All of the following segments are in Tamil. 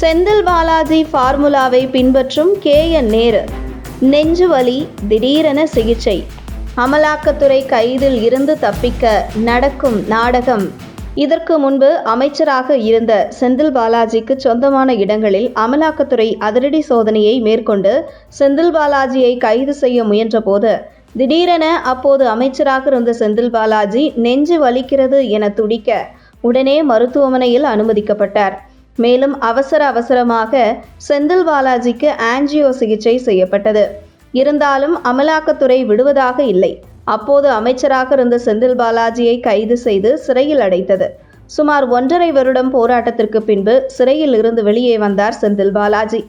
செந்தில் பாலாஜி ஃபார்முலாவை பின்பற்றும் நேரு. நெஞ்சு வலி, திடீரென சிகிச்சை. அமலாக்கத்துறை கைதில் இருந்து தப்பிக்க நடக்கும் நாடகம். இதற்கு முன்பு அமைச்சராக இருந்த செந்தில் பாலாஜிக்கு சொந்தமான இடங்களில் அமலாக்கத்துறை அதிரடி சோதனையை மேற்கொண்டு செந்தில் பாலாஜியை கைது செய்ய முயன்றபோது திடீரென அப்போது அமைச்சராக இருந்த செந்தில் பாலாஜி நெஞ்சு வலிக்கிறது என துடிக்க உடனே மருத்துவமனையில் அனுமதிக்கப்பட்டார். மேலும் அவசரமாக செந்தில் பாலாஜிக்கு ஆஞ்சியோ சிகிச்சை செய்யப்பட்டது. இருந்தாலும் அமலாக்கத்துறை விடுவதாக இல்லை. அப்போது அமைச்சராக இருந்த செந்தில் பாலாஜியை கைது செய்து சிறையில் அடைத்தது. சுமார் 1.5 வருடம் போராட்டத்திற்கு பின்பு சிறையில் இருந்து வெளியே வந்தார் செந்தில் பாலாஜி.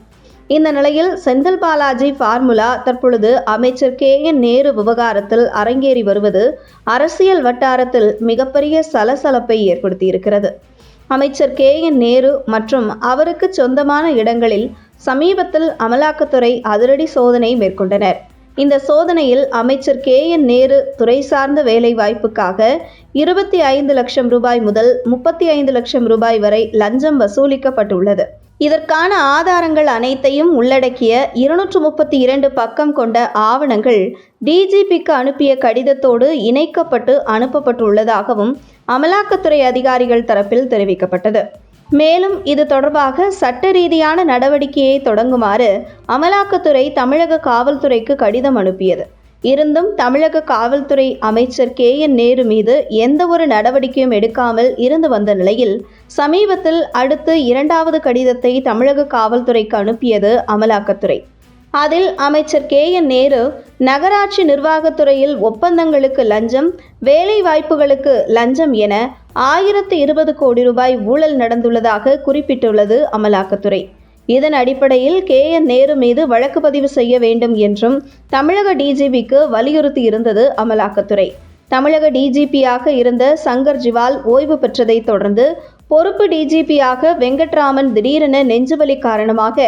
இந்த நிலையில் செந்தில் பாலாஜி ஃபார்முலா தற்பொழுது அமைச்சர் நேரு விவகாரத்தில் அரங்கேறி வருவது அரசியல் வட்டாரத்தில் மிகப்பெரிய சலசலப்பை ஏற்படுத்தியிருக்கிறது. அமைச்சர் நேரு மற்றும் அவருக்கு சொந்தமான இடங்களில் சமீபத்தில் அமலாக்கத்துறை அதிரடி சோதனை மேற்கொண்டனர். இந்த சோதனையில் அமைச்சர் நேரு துறை சார்ந்த வேலை வாய்ப்புக்காக 25 லட்சம் ரூபாய் முதல் 35 லட்சம் ரூபாய் வரை லஞ்சம் வசூலிக்கப்பட்டுள்ளது. இதற்கான ஆதாரங்கள் அனைத்தையும் உள்ளடக்கிய 232 பக்கம் கொண்ட ஆவணங்கள் டிஜிபிக்கு அனுப்பிய கடிதத்தோடு இணைக்கப்பட்டு அனுப்பப்பட்டுள்ளதாகவும் அமலாக்கத்துறை அதிகாரிகள் தரப்பில் தெரிவிக்கப்பட்டது. மேலும் இது தொடர்பாக சட்ட ரீதியான நடவடிக்கையை தொடங்குமாறு அமலாக்கத்துறை தமிழக காவல்துறைக்கு கடிதம் அனுப்பியது. இருந்தும் தமிழக காவல்துறை அமைச்சர் நேரு மீது எந்த ஒரு நடவடிக்கையும் எடுக்காமல் இருந்து வந்த நிலையில் சமீபத்தில் அடுத்து 2வது கடிதத்தை தமிழக காவல்துறைக்கு அனுப்பியது அமலாக்கத்துறை. அதில் அமைச்சர் நேரு நகராட்சி நிர்வாகத்துறையில் ஒப்பந்தங்களுக்கு லஞ்சம், வேலை வாய்ப்புகளுக்கு லஞ்சம் என 1020 கோடி ரூபாய் ஊழல் நடந்துள்ளதாக குறிப்பிட்டுள்ளது அமலாக்கத்துறை. இதன் அடிப்படையில் நேரு மீது வழக்கு பதிவு செய்ய வேண்டும் என்றும் தமிழக டிஜிபிக்கு வலியுறுத்தி இருந்தது அமலாக்கத்துறை. தமிழக டிஜிபியாக இருந்த சங்கர் ஜிவால் ஓய்வு பெற்றதை தொடர்ந்து பொறுப்பு டிஜிபியாக வெங்கட்ராமன் திடீரென நெஞ்சுவலி காரணமாக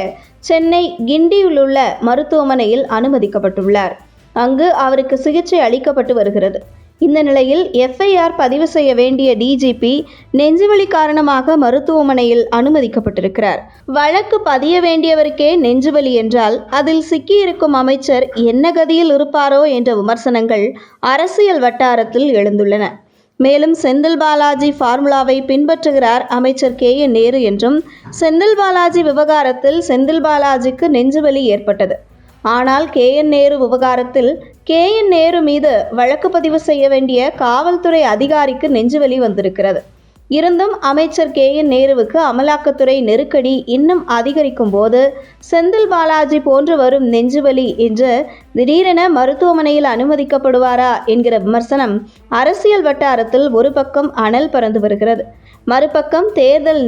சென்னை கிண்டியிலுள்ள மருத்துவமனையில் அனுமதிக்கப்பட்டுள்ளார். அங்கு அவருக்கு சிகிச்சை அளிக்கப்பட்டு வருகிறது. இந்த நிலையில் எஃப்ஐஆர் பதிவு செய்ய வேண்டிய டிஜிபி நெஞ்சுவலி காரணமாக மருத்துவமனையில் அனுமதிக்கப்பட்டிருக்கிறார். வழக்கு பதிய வேண்டியவருக்கே நெஞ்சுவலி என்றால் அதில் சிக்கியிருக்கும் அமைச்சர் என்ன கதியில் இருப்பாரோ என்ற விமர்சனங்கள் அரசியல் வட்டாரத்தில் எழுந்துள்ளன. மேலும் செந்தில் பாலாஜி ஃபார்முலாவை பின்பற்றுகிறார் அமைச்சர் நேரு என்றும் செந்தில் பாலாஜி விவகாரத்தில் செந்தில் பாலாஜிக்கு நெஞ்சுவலி ஏற்பட்டது. ஆனால் நேரு விவகாரத்தில் நேரு மீது வழக்கு பதிவு செய்ய வேண்டிய காவல்துறை அதிகாரிக்கு நெஞ்சுவலி வந்திருக்கிறது. இருந்தும் அமைச்சர் நேருவுக்கு அமலாக்கத்துறை நெருக்கடி இன்னும் அதிகரிக்கும் போது செந்தில் பாலாஜி போன்று வரும் நெஞ்சுவலி என்று திடீரென மருத்துவமனையில் அனுமதிக்கப்படுவாரா என்கிற விமர்சனம் அரசியல் வட்டாரத்தில் ஒரு பக்கம் அனல் பறந்து வருகிறது. மறுபக்கம் தேர்தல்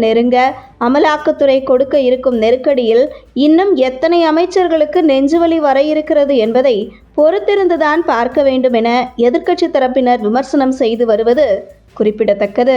நெருங்க அமலாக்கத்துறை கொடுக்க இருக்கும் நெருக்கடியில் இன்னும் எத்தனை அமைச்சர்களுக்கு நெஞ்சுவலி வர இருக்கிறது என்பதை பொறுத்திருந்துதான் பார்க்க வேண்டும் என எதிர்க்கட்சி தரப்பினர் விமர்சனம் செய்து வருவது குறிப்பிடத்தக்கது.